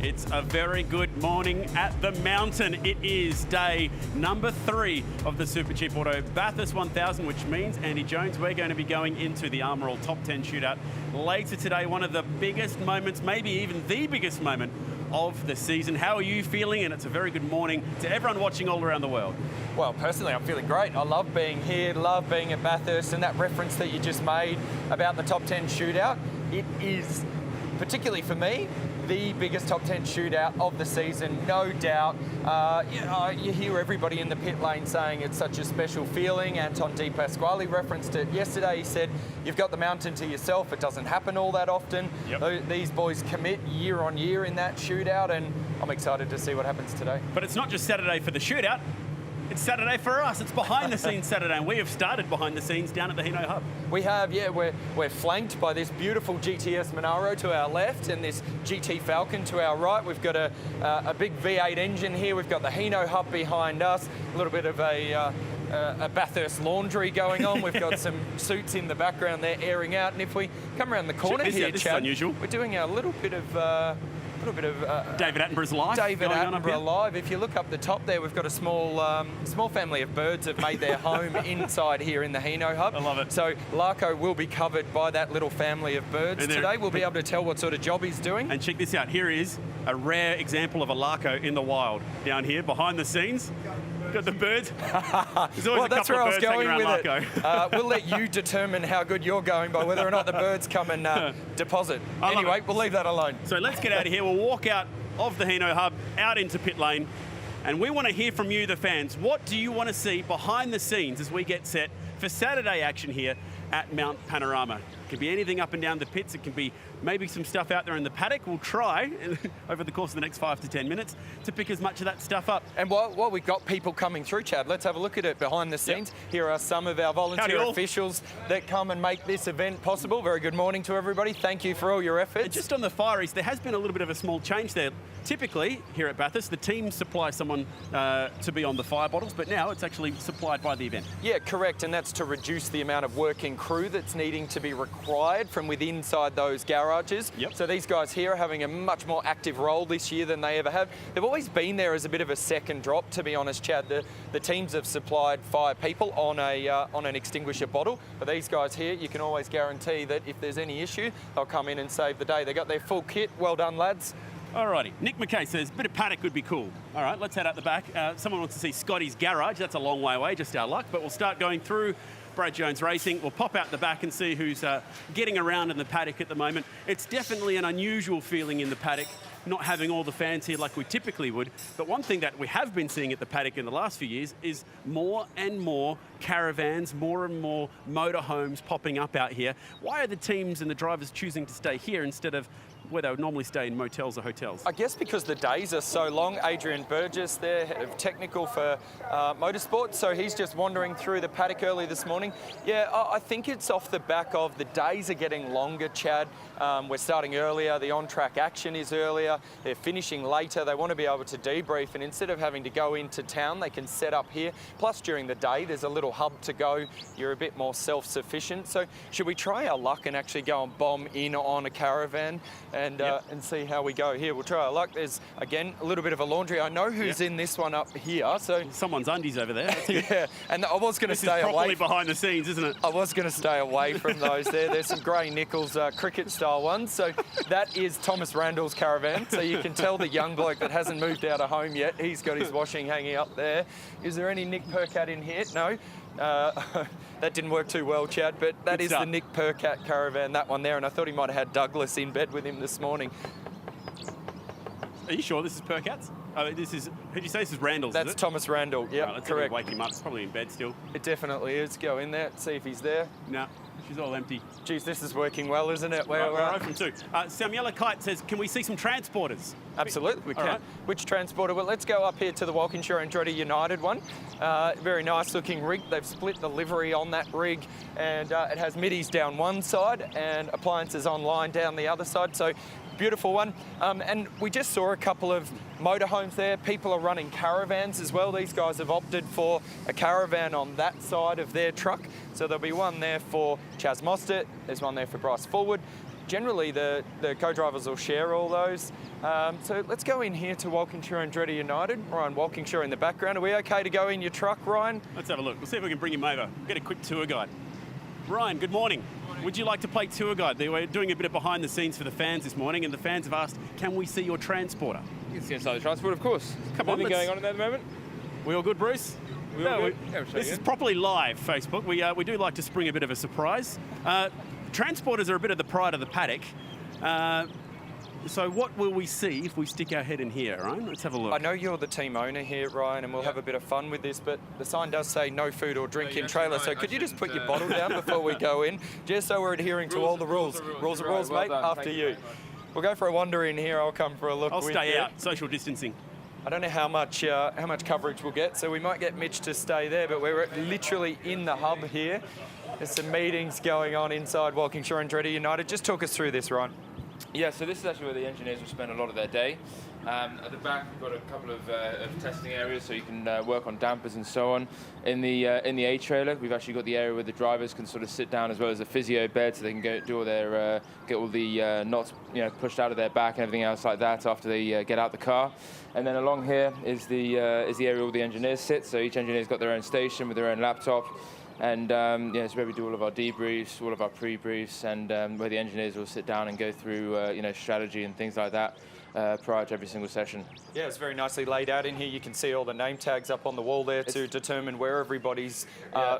It's a very good morning at the mountain. It is day number 3 of the Supercheap Auto Bathurst 1000, which means, Andy Jones, we're going to be going into the Armour All Top 10 shootout later today. One of the biggest moments, maybe even the biggest moment of the season. How are you feeling? And it's a very good morning to everyone watching all around the world. Well, personally, I'm feeling great. I love being here, love being at Bathurst, and that reference that you just made about the top 10 shootout, it is, particularly for me, the biggest top 10 shootout of the season, no doubt. You hear everybody in the pit lane saying it's such a special feeling. Anton De Pasquale referenced it yesterday. He said, you've got the mountain to yourself. It doesn't happen all that often. Yep. These boys commit year on year in that shootout, and I'm excited to see what happens today. But it's not just Saturday for the shootout. It's Saturday for us. It's behind the scenes Saturday, and we have started behind the scenes down at the Hino Hub. We have, yeah. We're flanked by this beautiful GTS Monaro to our left and this GT Falcon to our right. We've got a big V8 engine here. We've got the Hino Hub behind us. A little bit of a Bathurst laundry going on. We've got some suits in the background there airing out. And if we come around the corner here, this Chad, is unusual. We're doing a little bit of David Attenborough's live. David Attenborough live. If you look up the top there, we've got a small family of birds have made their home inside here in the Hino Hub. I love it. So Larko will be covered by that little family of birds today. We'll be able to tell what sort of job he's doing. And check this out. Here is a rare example of a Larko in the wild down here behind the scenes. Got the birds. There's always a couple of birds hanging around Larko. We'll let you determine how good you're going by whether or not the birds come and deposit. Anyway, we'll leave that alone. So let's get out of here. We'll walk out of the Hino Hub, out into pit lane, and we want to hear from you, the fans. What do you want to see behind the scenes as we get set for Saturday action here at Mount Panorama? It can be anything up and down the pits. It can be maybe some stuff out there in the paddock. We'll try over the course of the next 5 to 10 minutes to pick as much of that stuff up. And while we've got people coming through, Chad, let's have a look at it behind the scenes. Yep. Here are some of our volunteer officials that come and make this event possible. Very good morning to everybody. Thank you for all your efforts. And just on the fireys, there has been a little bit of a small change there. Typically, here at Bathurst, the team supply someone to be on the fire bottles, but now it's actually supplied by the event. Yeah, correct, and that's to reduce the amount of working crew that's needing to be required from within inside those garages. Yep. So these guys here are having a much more active role this year than they ever have. They've always been there as a bit of a second drop, to be honest, Chad. The teams have supplied 5 people on an extinguisher bottle, but these guys here, you can always guarantee that if there's any issue, they'll come in and save the day. They got their full kit. Well done, lads. Alrighty, Nick McKay says, a bit of paddock would be cool. All right, let's head out the back. Someone wants to see Scotty's garage. That's a long way away, just our luck, but we'll start going through Brad Jones Racing. We'll pop out the back and see who's getting around in the paddock at the moment. It's definitely an unusual feeling in the paddock, not having all the fans here like we typically would. But one thing that we have been seeing at the paddock in the last few years is more and more caravans, more and more motorhomes popping up out here. Why are the teams and the drivers choosing to stay here instead of where they would normally stay in motels or hotels? I guess because the days are so long. Adrian Burgess there, head of technical for Motorsport, so he's just wandering through the paddock early this morning. Yeah, I think it's off the back of the days are getting longer, Chad. We're starting earlier, the on-track action is earlier, they're finishing later, they want to be able to debrief, and instead of having to go into town, they can set up here. Plus during the day, there's a little hub to go, you're a bit more self-sufficient. So should we try our luck and actually go and bomb in on a caravan and see how we go here? We'll try our luck. There's, again, a little bit of a laundry. I know who's in this one up here. So someone's undies over there. Yeah, and I was going to stay away. This is properly behind the scenes, isn't it? I was going to stay away from those there. There's some Gray Nichols cricket-style ones. So that is Thomas Randall's caravan. So you can tell the young bloke that hasn't moved out of home yet. He's got his washing hanging up there. Is there any Nick Percat in here? No. That didn't work too well, Chad, but that is the Nick Percat caravan, that one there, and I thought he might have had Douglas in bed with him this morning. Are you sure this is Percat's? This is, who'd you say this is Randall's? That's Thomas Randall, yeah, let's correct. Wake him up, it's probably in bed still. It definitely is. Go in there, see if he's there. No, she's all empty. Geez, this is working well, isn't it? We're open too. Samuela Kite says, can we see some transporters? Absolutely, we can. Right. Which transporter? Well, let's go up here to the Walkinshaw Andretti United one. Very nice looking rig. They've split the livery on that rig, and it has middies down one side and appliances online down the other side. So beautiful one. And we just saw a couple of motorhomes there. People are running caravans as well. These guys have opted for a caravan on that side of their truck. So there'll be one there for Chaz Mostert. There's one there for Bryce Forward. generally the co-drivers will share all those. So let's go in here to Walkinshaw and Andretti United. Ryan Walkinshaw in the background. Are we okay to go in your truck, Ryan? Let's have a look. We'll see if we can bring him over. Get a quick tour guide. Ryan, good morning. Would you like to play tour guide? We're doing a bit of behind the scenes for the fans this morning, and the fans have asked, can we see your transporter? You can see inside the transport, of course. Come on, anything going on in there at the moment? We all good, Bruce? We all good? Yeah, this is properly live, Facebook. We do like to spring a bit of a surprise. Transporters are a bit of the pride of the paddock. So what will we see if we stick our head in here, Ryan? Let's have a look. I know you're the team owner here, Ryan, and we'll have a bit of fun with this, but the sign does say no food or drink in trailer, so could you just put your bottle down before we go in, just so we're adhering to all the rules. Rules are rules, mate, after you. We'll go for a wander in here. I'll come for a look. I'll stay out, social distancing. I don't know how much coverage we'll get, so we might get Mitch to stay there, but we're literally in the hub here. There's some meetings going on inside Walkinshaw and Andretti United. Just talk us through this, Ryan. Yeah, so this is actually where the engineers will spend a lot of their day. At the back, we've got a couple of testing areas, so you can work on dampers and so on. In the A trailer, we've actually got the area where the drivers can sort of sit down, as well as a physio bed, so they can go do all their get all the knots, pushed out of their back and everything else like that after they get out the car. And then along here is the area all the engineers sit. So each engineer's got their own station with their own laptop. And it's where we do all of our debriefs, all of our pre-briefs, and where the engineers will sit down and go through strategy and things like that prior to every single session. Yeah, it's very nicely laid out in here. You can see all the name tags up on the wall there to determine where everybody's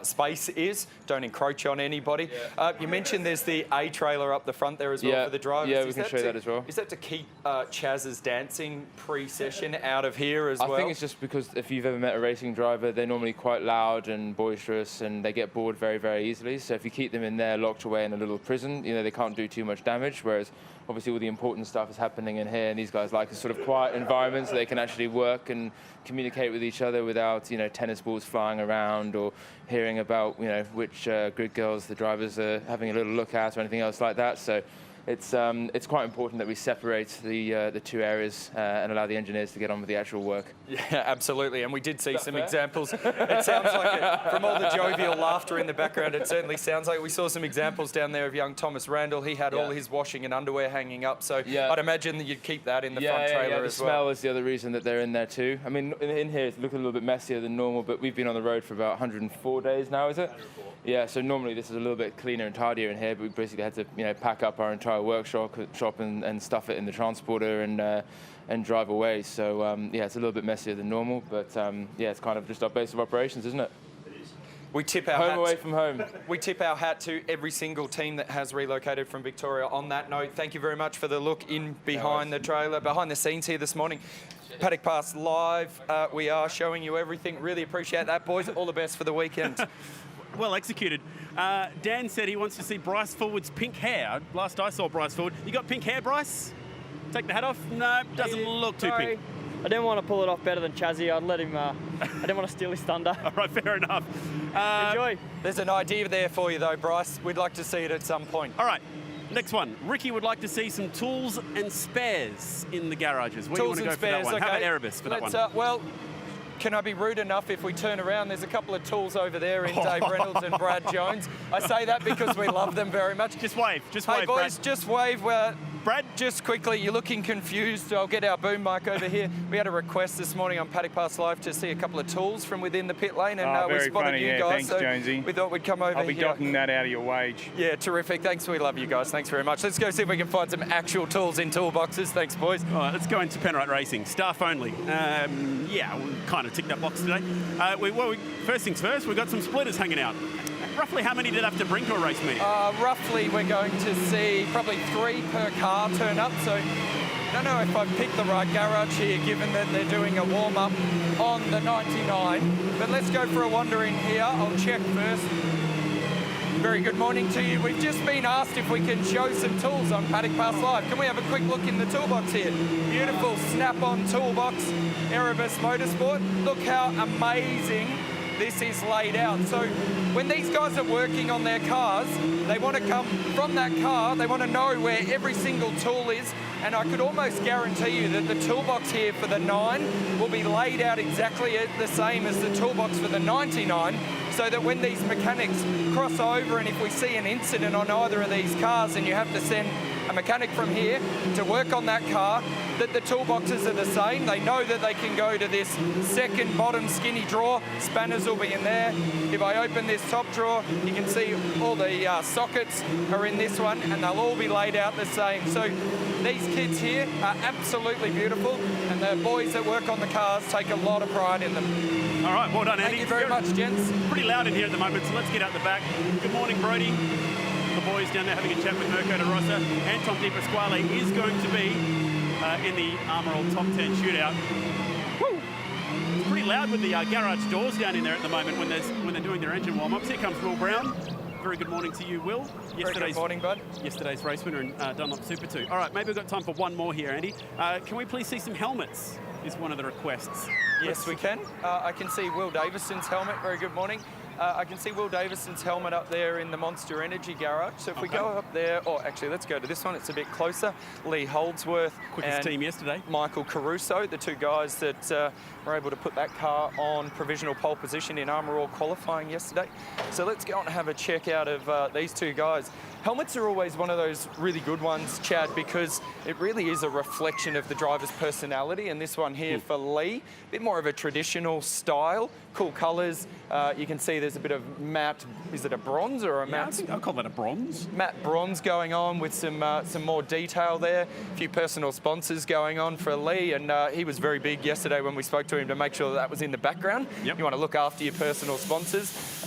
space is. Don't encroach on anybody. Yeah. You mentioned there's the A trailer up the front there as well for the drivers. Yeah, we can show that as well. Is that to keep Chaz's dancing pre-session out of here as well? I think it's just because if you've ever met a racing driver, they're normally quite loud and boisterous, and they get bored very, very easily. So if you keep them in there locked away in a little prison, they can't do too much damage, whereas obviously all the important stuff is happening in here, and these guys like a sort of quiet environment so they can actually work and communicate with each other without, tennis balls flying around or hearing about, which grid girls the drivers are having a little look at or anything else like that. So it's quite important that we separate the two areas and allow the engineers to get on with the actual work. Yeah, absolutely. And we did see some examples. It sounds like it, from all the jovial laughter in the background, it certainly sounds like we saw some examples down there of young Thomas Randall. He had all his washing and underwear hanging up. So I'd imagine that you'd keep that in the front trailer as well. The smell is the other reason that they're in there too. I mean, in here it's looking a little bit messier than normal, but we've been on the road for about 104 days now, is it? 104. Yeah, so normally this is a little bit cleaner and tidier in here, but we basically had to, pack up our entire workshop and stuff it in the transporter and drive away. So it's a little bit messier than normal, but it's kind of just our base of operations, isn't it? We tip our home away from home. We tip our hat to every single team that has relocated from Victoria. On that note, thank you very much for the look in behind the trailer, behind the scenes here this morning. Paddock Pass Live, we are showing you everything. Really appreciate that, boys. All the best for the weekend. Well executed. Dan said he wants to see Bryce Forward's pink hair. Last I saw Bryce Forward. You got pink hair, Bryce? Take the hat off? No, doesn't look too pink. I didn't want to pull it off better than Chazzy. I'd let him, I didn't want to steal his thunder. All right, fair enough. Enjoy. There's an idea there for you though, Bryce. We'd like to see it at some point. All right, next one. Ricky would like to see some tools and spares in the garages. Where do you want to go for that one? Okay. How about Erebus for that one? Well, can I be rude enough if we turn around? There's a couple of tools over there in Dave Reynolds and Brad Jones. I say that because we love them very much. Just wave, hey boys, Brad. Just wave. Brad, just quickly, you're looking confused. I'll get our boom mic over here. We had a request this morning on Paddock Pass Live to see a couple of tools from within the pit lane, and we spotted you guys. Thanks, Jonesy. We thought we'd come over here. I'll be docking that out of your wage. Yeah, terrific. Thanks, we love you guys. Thanks very much. Let's go see if we can find some actual tools in toolboxes. Thanks, boys. All right, let's go into Penrite Racing. Staff only. We kind of ticked that box today. First things first, we've got some splitters hanging out. Roughly how many did I have to bring to a race meeting? Roughly, we're going to see probably 3 per car turn up. So I don't know if I've picked the right garage here, given that they're doing a warm-up on the 99. But let's go for a wander in here. I'll check first. Very good morning to you. We've just been asked if we can show some tools on Paddock Pass Live. Can we have a quick look in the toolbox here? Beautiful snap-on toolbox, Erebus Motorsport. Look how amazing this is laid out. So when these guys are working on their cars, they want to come from that car, they want to know where every single tool is, and I could almost guarantee you that the toolbox here for the 9 will be laid out exactly the same as the toolbox for the 99, so that when these mechanics cross over and if we see an incident on either of these cars and you have to send a mechanic from here to work on that car, that the toolboxes are the same. They know that they can go to this second bottom skinny drawer. Spanners will be in there. If I open this top drawer, you can see all the sockets are in this one, and they'll all be laid out the same. So these kids here are absolutely beautiful, and the boys that work on the cars take a lot of pride in them. All right, well done, Andy. Thank you very much, gents. Pretty loud in here at the moment, so let's get out the back. Good morning, Brody. The boys down there having a chat with Mirko de Rossa. Anton Di Pasquale is going to be in the Armour All Top 10 shootout. Woo! It's pretty loud with the garage doors down in there at the moment when they're doing their engine warm-ups. Here comes Will Brown. Very good morning to you, Will. Very good morning, bud. Yesterday's race winner in Dunlop Super 2. All right, maybe we've got time for one more here, Andy. Can we please see some helmets? Is one of the requests. Yes, we can. I can see Will Davison's helmet. Very good morning. I can see Will Davison's helmet up there in the Monster Energy garage. So if we go up there, or actually let's go to this one, it's a bit closer. Lee Holdsworth. Quickest team yesterday. Michael Caruso, the two guys that were able to put that car on provisional pole position in Armour All qualifying yesterday. So let's go and have a check out of these two guys. Helmets are always one of those really good ones, Chad, because it really is a reflection of the driver's personality. And this one here for Lee, a bit more of a traditional style, cool colours. You can see there's a bit of matte, is it a bronze or a matte? I think I'll call that a bronze. Matte bronze going on with some more detail there. A few personal sponsors going on for Lee, and he was very big yesterday when we spoke to him to make sure that was in the background. Yep. You want to look after your personal sponsors.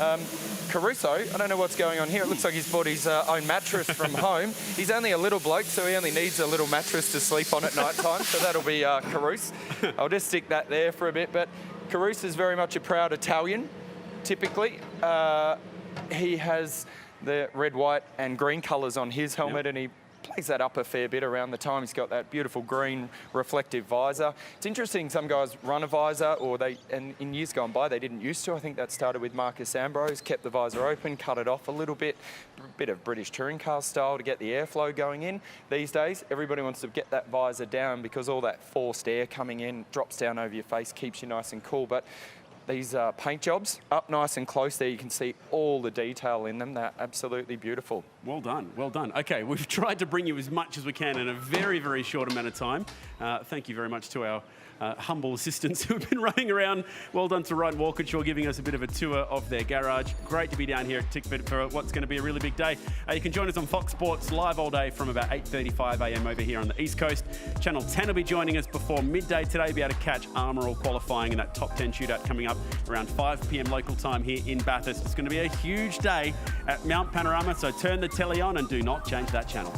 Caruso, I don't know what's going on here. It looks like he's bought his own mattress from home. He's only a little bloke, so he only needs a little mattress to sleep on at night time, so that'll be Caruso. I'll just stick that there for a bit, but Caruso is very much a proud Italian, typically. He has the red, white and green colours on his helmet, and he plays that up a fair bit around the time. He's got that beautiful green reflective visor. It's interesting, some guys run a visor, and in years gone by, they didn't used to. I think that started with Marcus Ambrose, kept the visor open, cut it off a little bit, bit of British touring car style to get the airflow going in. These days, everybody wants to get that visor down because all that forced air coming in drops down over your face, keeps you nice and cool. But these paint jobs, up nice and close there, you can see all the detail in them. They're absolutely beautiful. Well done, well done. Okay, we've tried to bring you as much as we can in a very, very short amount of time. Thank you very much to our humble assistants who have been running around. Well done to Ryan Walkinshaw giving us a bit of a tour of their garage. Great to be down here at Tickford for what's going to be a really big day. You can join us on Fox Sports live all day from about 8:35 a.m. over here on the East Coast. Channel 10 will be joining us before midday today. Be able to catch Armour All qualifying in that top 10 shootout coming up around 5 p.m. local time here in Bathurst. It's going to be a huge day at Mount Panorama, so turn the telly on and do not change that channel.